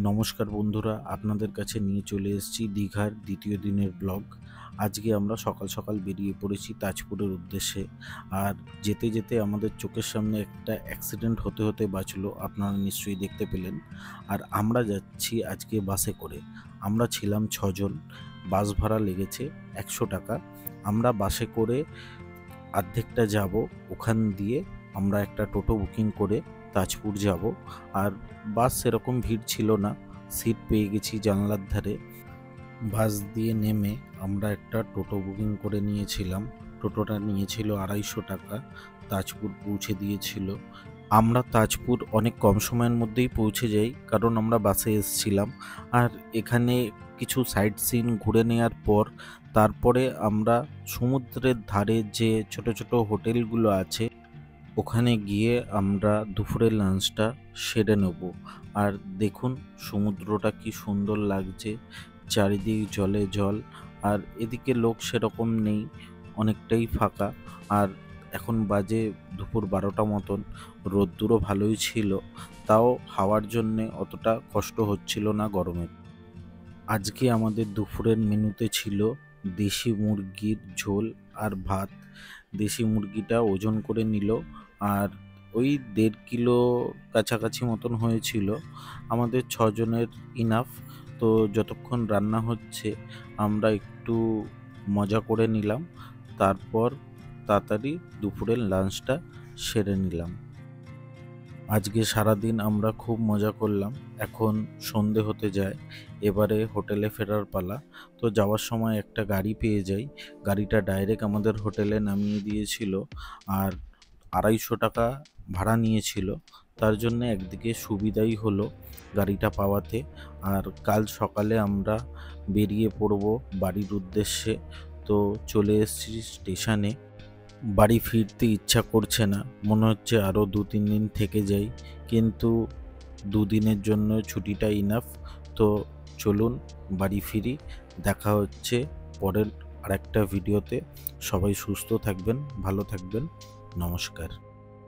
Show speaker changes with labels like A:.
A: নমস্কার বন্ধুরা, আপনাদের কাছে নিয়ে চলে এসেছি দীঘার দ্বিতীয় দিনের ব্লগ। আজকে আমরা সকাল সকাল বেরিয়ে পড়েছি তাজপুরের উদ্দেশ্যে। আর যেতে যেতে আমাদের চোখের সামনে একটা অ্যাক্সিডেন্ট হতে হতে বাঁচলো, আপনারা নিশ্চয়ই দেখতে পেলেন। আর আমরা যাচ্ছি আজকে বাসে করে। আমরা ছিলাম 6 জন। বাস ভাড়া লেগেছে 100 টাকা। আমরা বাসে করে অর্ধেকটা যাব, ওখান দিয়ে আমরা একটা টোটো বুকিং করে তাজপুর যাব। আর বাস সেরকম ভিড় ছিল না, সিট পেয়ে গেছি জানলার ধারে। বাস দিয়ে নেমে আমরা একটা টোটো বুকিং করে নিয়েছিলাম। টোটোটা নিয়েছিল 250 টাকা, তাজপুর পৌঁছে দিয়েছিল। আমরা তাজপুর অনেক কম সময়ের মধ্যেই পৌঁছে যাই, কারণ আমরা বাসে এসেছিলাম। আর এখানে কিছু সাইট সিন ঘুরে নেওয়ার পর তারপরে আমরা সমুদ্রের ধারে যে ছোট ছোট হোটেলগুলো আছে ওখানে গিয়ে আমরা দুপুরের লাঞ্চটা সেরে নেব। আর দেখুন সমুদ্রটা কি সুন্দর লাগছে, চারিদিক জলে জল। আর এদিকে লোক সেরকম নেই, অনেকটাই ফাঁকা। আর এখন বাজে দুপুর 12টা মতন, রোদ্দুরও ভালোই ছিল, তাও হাওয়ার জন্যে অতটা কষ্ট হচ্ছিল না গরমে। আজকে আমাদের দুপুরের মেনুতে ছিল দেশি মুরগির ঝোল আর ভাত। দেশি মুরগিটা ওজন করে নিল, আর ওই 1.5 কিলো কাছাকাছি মতন হয়েছিল। আমাদের 6 জনের ইনাফ। তো যতক্ষণ রান্না হচ্ছে আমরা একটু মজা করে নিলাম, তারপর তাড়াতাড়ি দুপুরের লাঞ্চটা সেরে নিলাম। আজকে সারাদিন আমরা খুব মজা করলাম। এখন সন্ধে হতে যায়, এবারে হোটেলে ফেরার পালা। তো যাওয়ার সময় একটা গাড়ি পেয়ে যাই, গাড়িটা ডাইরেক্ট আমাদের হোটেলে নামিয়ে দিয়েছিল। আর 250 টাকা ভাড়া নিয়েছিল, তার জন্য একদিকে সুবিধাই হলো গাড়িটা পাওয়াতে। আর কাল সকালে আমরা বেরিয়ে পড়ব বাড়ির উদ্দেশ্যে। তো চলে এসেছি স্টেশনে। বাড়ি ফিরতে ইচ্ছা করছে না, মনে হচ্ছে আরও 2-3 দিন থেকে যাই, কিন্তু 2 দিনের জন্য ছুটিটা ইনাফ। তো চলুন বাড়ি ফিরি। দেখা হচ্ছে পরের আরেকটা ভিডিওতে। সবাই সুস্থ থাকবেন, ভালো থাকবেন। নমস্কার।